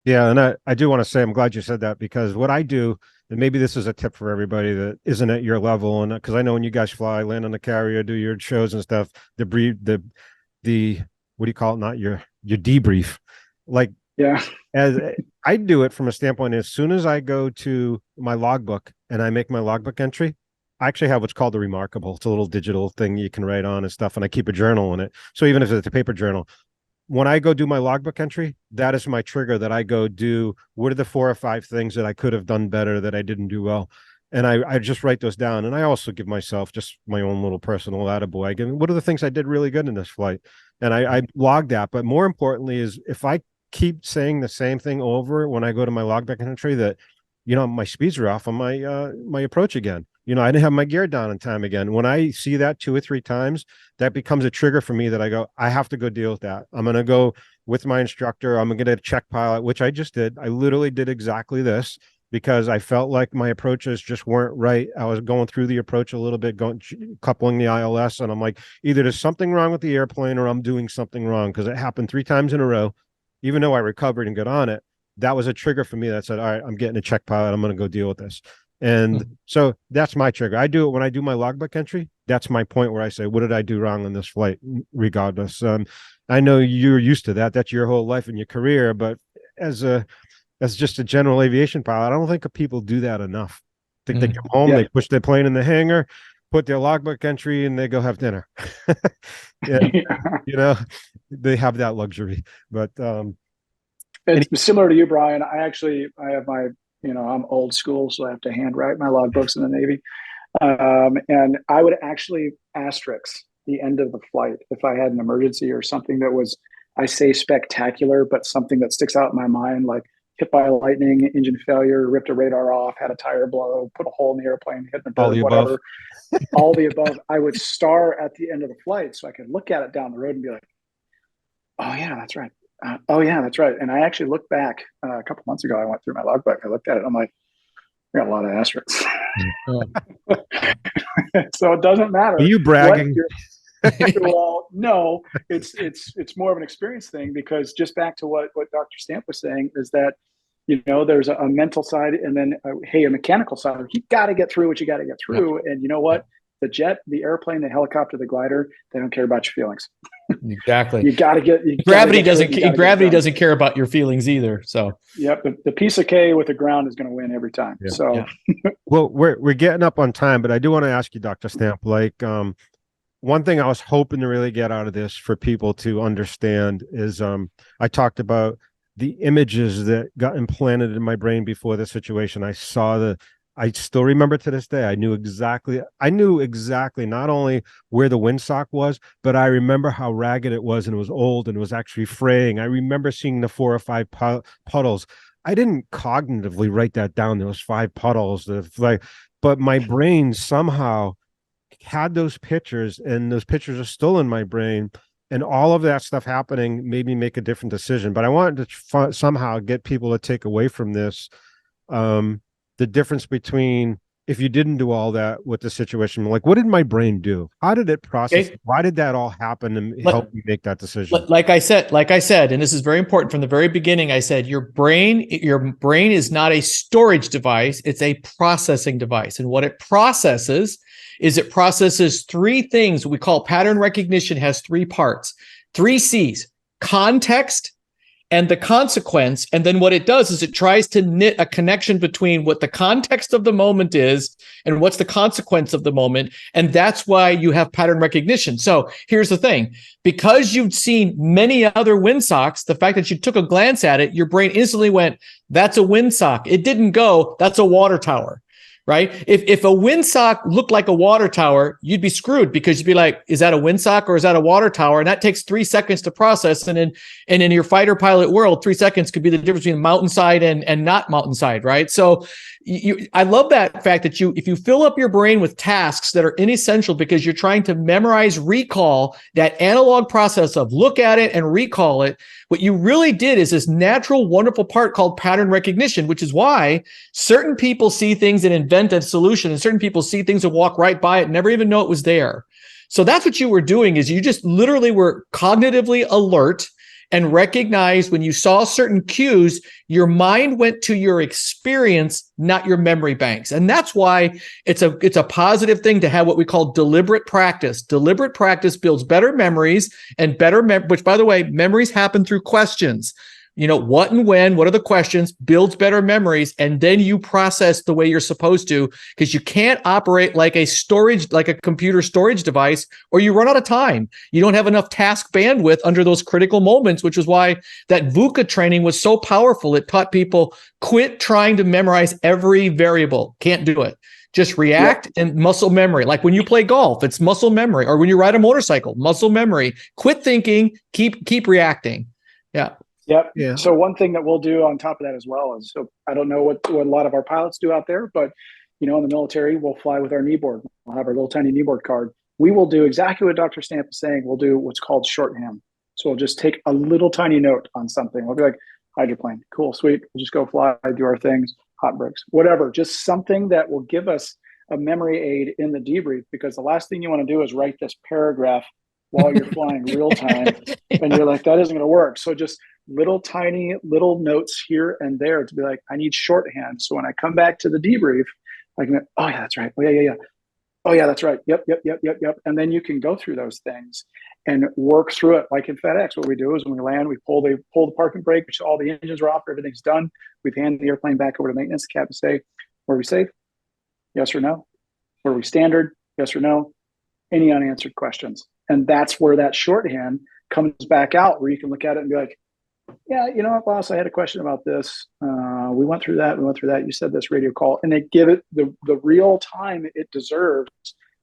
Yeah, and I do want to say I'm glad you said that because what I do, and maybe this is a tip for everybody that isn't at your level, and because I know when you guys fly, land on the carrier, do your shows and stuff, the what do you call it? Not your debrief. Like Yeah. as I do it from a standpoint, as soon as I go to my logbook and I make my logbook entry, I actually have what's called the remarkable. It's a little digital thing you can write on and stuff, and I keep a journal in it. So even if it's a paper journal, when I go do my logbook entry, that is my trigger that I go do. What are the 4 or 5 things that I could have done better that I didn't do well? And I just write those down. And I also give myself just my own little personal attaboy. I give, what are the things I did really good in this flight? And I log that. But more importantly is if I keep saying the same thing over when I go to my logbook entry that, my speeds are off on my approach again. I didn't have my gear down in time again. When I see that 2 or 3 times, that becomes a trigger for me that I go, I have to go deal with that. I'm going to go with my instructor. I'm going to get a check pilot, which I just did. I literally did exactly this because I felt like my approaches just weren't right. I was going through the approach a little bit, coupling the ILS, and I'm like, either there's something wrong with the airplane or I'm doing something wrong because it happened 3 times in a row. Even though I recovered and got on it, that was a trigger for me that said, all right, I'm getting a check pilot. I'm going to go deal with this. And so that's my trigger. I do it when I do my logbook entry. That's my point where I say, what did I do wrong on this flight? Regardless. I know you're used to that. That's your whole life and your career. But as just a general aviation pilot, I don't think people do that enough. I think they come home, Yeah. they push their plane in the hangar, put their logbook entry, and they go have dinner. And they have that luxury. But It's similar to you, Brian. I have my, I'm old school, so I have to handwrite my logbooks in the Navy. And I would actually asterisk the end of the flight if I had an emergency or something that was, I say spectacular, but something that sticks out in my mind, like hit by lightning, engine failure, ripped a radar off, had a tire blow, put a hole in the airplane, hit the all bird, the above. whatever, all the above. I would star at the end of the flight so I could look at it down the road and be like, oh, yeah, that's right. Oh, yeah, that's right. And I actually looked back a couple months ago. I went through my logbook. I looked at it. I'm like, I got a lot of asterisks. So it doesn't Are matter you what bragging? you're. Well, no, it's more of an experience thing because just back to what Dr. Stamp was saying is that there's a mental side and then hey, a mechanical side. You got to get through what you got to get Yep. through, and you know what? The jet, the airplane, the helicopter, the glider, they don't care about your feelings. Exactly. You got to get Gravity doesn't care about your feelings either. So Yep, the piece of K with the ground is going to win every time. Yeah. So Well, we're getting up on time, but I do want to ask you, Dr. Stamp, like one thing I was hoping to really get out of this for people to understand is I talked about the images that got implanted in my brain before the situation. I still remember to this day. I knew exactly not only where the windsock was, but I remember how ragged it was and it was old and it was actually fraying. I remember seeing the 4 or 5 puddles. I didn't cognitively write that down. There was 5 puddles, but my brain somehow had those pictures, and those pictures are still in my brain. And all of that stuff happening made me make a different decision. But I wanted to somehow get people to take away from this the difference between if you didn't do all that with the situation. Like, what did my brain do? How did it process? okay. Why did that all happen and help me make that decision? Like I said, and this is very important from the very beginning, I said your brain is not a storage device, it's a processing device. And what it processes is it processes 3 things we call pattern recognition, has 3 parts, 3 C's: context and the consequence. And then what it does is it tries to knit a connection between what the context of the moment is and what's the consequence of the moment. And that's why you have pattern recognition. So here's the thing. Because you've seen many other windsocks, the fact that you took a glance at it, your brain instantly went, that's a windsock. It didn't go, that's a water tower. Right? If a windsock looked like a water tower, you'd be screwed because you'd be like, is that a windsock or is that a water tower? And that takes 3 seconds to process. And in your fighter pilot world, 3 seconds could be the difference between mountainside and not mountainside, right? So I love that fact that if you fill up your brain with tasks that are inessential because you're trying to memorize, recall that analog process of look at it and recall it, what you really did is this natural, wonderful part called pattern recognition, which is why certain people see things and invent a solution, and certain people see things and walk right by it and never even know it was there. So that's what you were doing, is you just literally were cognitively alert and recognized when you saw certain cues, your mind went to your experience, not your memory banks. And that's why it's a positive thing to have what we call deliberate practice. Deliberate practice builds better memories and which, by the way, memories happen through questions. What and when, what are the questions, builds better memories, and then you process the way you're supposed to, because you can't operate like a computer storage device, or you run out of time. You don't have enough task bandwidth under those critical moments, which is why that VUCA training was so powerful. It taught people, quit trying to memorize every variable. Can't do it. Just react and muscle memory. Like when you play golf, it's muscle memory, or when you ride a motorcycle, muscle memory. Quit thinking, keep reacting. Yeah. Yep. Yeah. So one thing that we'll do on top of that as well is, so I don't know what a lot of our pilots do out there, but in the military, we'll fly with our knee board. We'll have our little tiny knee board card. We will do exactly what Dr. Stamp is saying. We'll do what's called shorthand. So we'll just take a little tiny note on something. We'll be like, hydroplane, cool, sweet. We'll just go fly, do our things, hot brakes, whatever. Just something that will give us a memory aid in the debrief, because the last thing you want to do is write this paragraph while you're flying real time. And you're like, that isn't going to work. So just tiny little notes here and there to be like, I need shorthand. So when I come back to the debrief, I can, oh yeah, that's right. Oh yeah. Oh yeah, that's right. Yep. And then you can go through those things and work through it. Like in FedEx, what we do is when we land, we pull the parking brake, which all the engines are off, everything's done. We've handed the airplane back over to maintenance. The captain say, were we safe? Yes or no? Were we standard? Yes or no? Any unanswered questions. And that's where that shorthand comes back out, where you can look at it and be like, yeah, you know what, boss, I had a question about this. We went through that. You said this radio call, and they give it the real time it deserves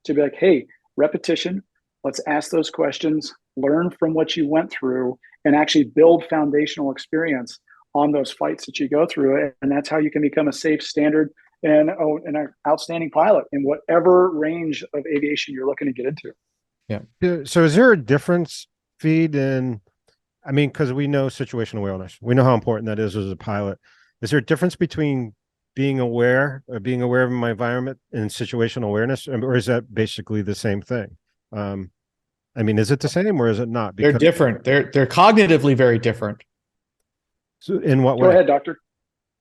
to be like, hey, repetition. Let's ask those questions, learn from what you went through, and actually build foundational experience on those flights that you go through. And that's how you can become a safe, standard, and an outstanding pilot in whatever range of aviation you're looking to get into. Yeah. So is there a difference, Feed, because we know situational awareness. We know how important that is as a pilot. Is there a difference between being aware of my environment and situational awareness, or is that basically the same thing? Is it the same or is it not? They're different. They're cognitively very different. So in what way? Go ahead, doctor.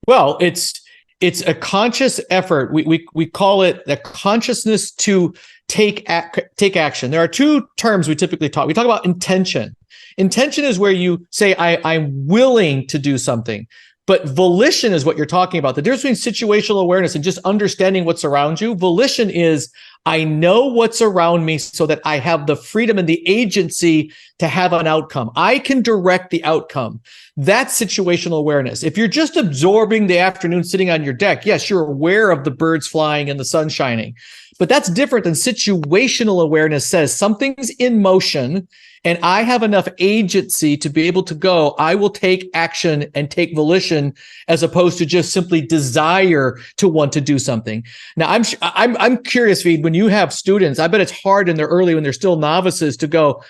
Well, it's a conscious effort. We call it the consciousness to take action. There are two terms we typically talk. We talk about intention. Intention is where you say, I'm willing to do something. But volition is what you're talking about. The difference between situational awareness and just understanding what's around you. Volition is, I know what's around me so that I have the freedom and the agency to have an outcome. I can direct the outcome. That's situational awareness. If you're just absorbing the afternoon sitting on your deck, yes, you're aware of the birds flying and the sun shining. But that's different than situational awareness says something's in motion and I have enough agency to be able to go, I will take action and take volition, as opposed to just simply desire to want to do something. Now, I'm curious, Feed, when you have students, I bet it's hard in their early, when they're still novices, to go,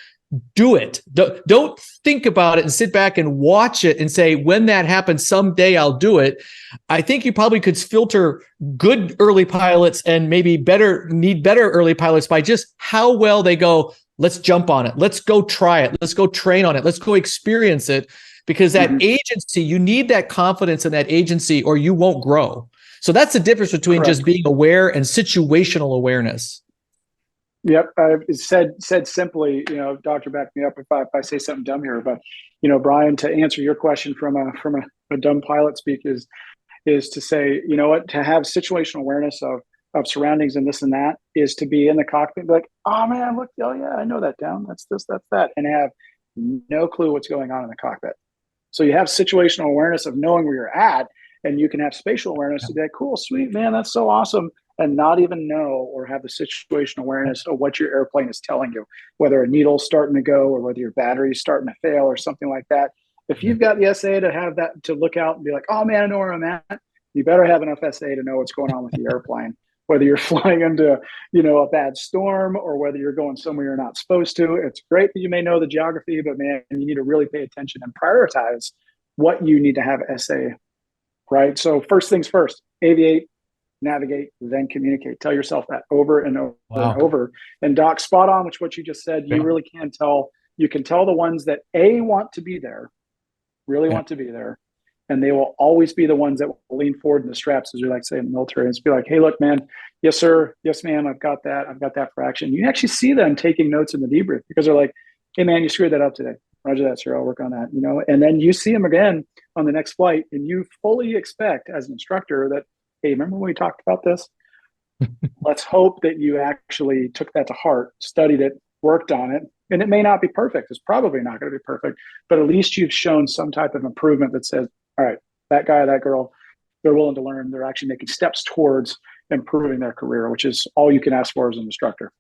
do it. Don't think about it and sit back and watch it and say, when that happens, someday I'll do it. I think you probably could filter good early pilots and maybe better early pilots by just how well they go, let's jump on it. Let's go try it. Let's go train on it. Let's go experience it. Because that agency, you need that confidence in that agency or you won't grow. So that's the difference between just being aware and situational awareness. Yep. Said simply, doctor, back me up if I say something dumb here, but Brian, to answer your question from a dumb pilot speak is to say, you know what, to have situational awareness of surroundings and this and that is to be in the cockpit and be like, oh man, look, oh yeah, I know that down. That's this, that's that, and have no clue what's going on in the cockpit. So you have situational awareness of knowing where you're at, and you can have spatial awareness to be like, cool, sweet, man, that's so awesome. And not even know or have the situational awareness of what your airplane is telling you, whether a needle's starting to go or whether your battery's starting to fail or something like that. If you've got the SA to have that, to look out and be like, oh man, I know where I'm at, you better have enough SA to know what's going on with the airplane, whether you're flying into, a bad storm or whether you're going somewhere you're not supposed to. It's great that you may know the geography, but man, you need to really pay attention and prioritize what you need to have SA, right? So first things first, aviate, navigate, then communicate. Tell yourself that over and over and over. And Doc, spot on, which what you just said, you really can tell you can tell the ones that A, want to be there, really want to be there, and they will always be the ones that will lean forward in the straps, as we like to say in the military, and just be like, hey, look, man, yes, sir, yes, ma'am, I've got that for action. You actually see them taking notes in the debrief because they're like, hey, man, you screwed that up today. Roger that, sir. I'll work on that, and then you see them again on the next flight, and you fully expect as an instructor that, hey, remember when we talked about this? Let's hope that you actually took that to heart, studied it, worked on it. And it may not be perfect. It's probably not going to be perfect, but at least you've shown some type of improvement that says, all right, that guy, that girl, they're willing to learn. They're actually making steps towards improving their career, which is all you can ask for as an instructor.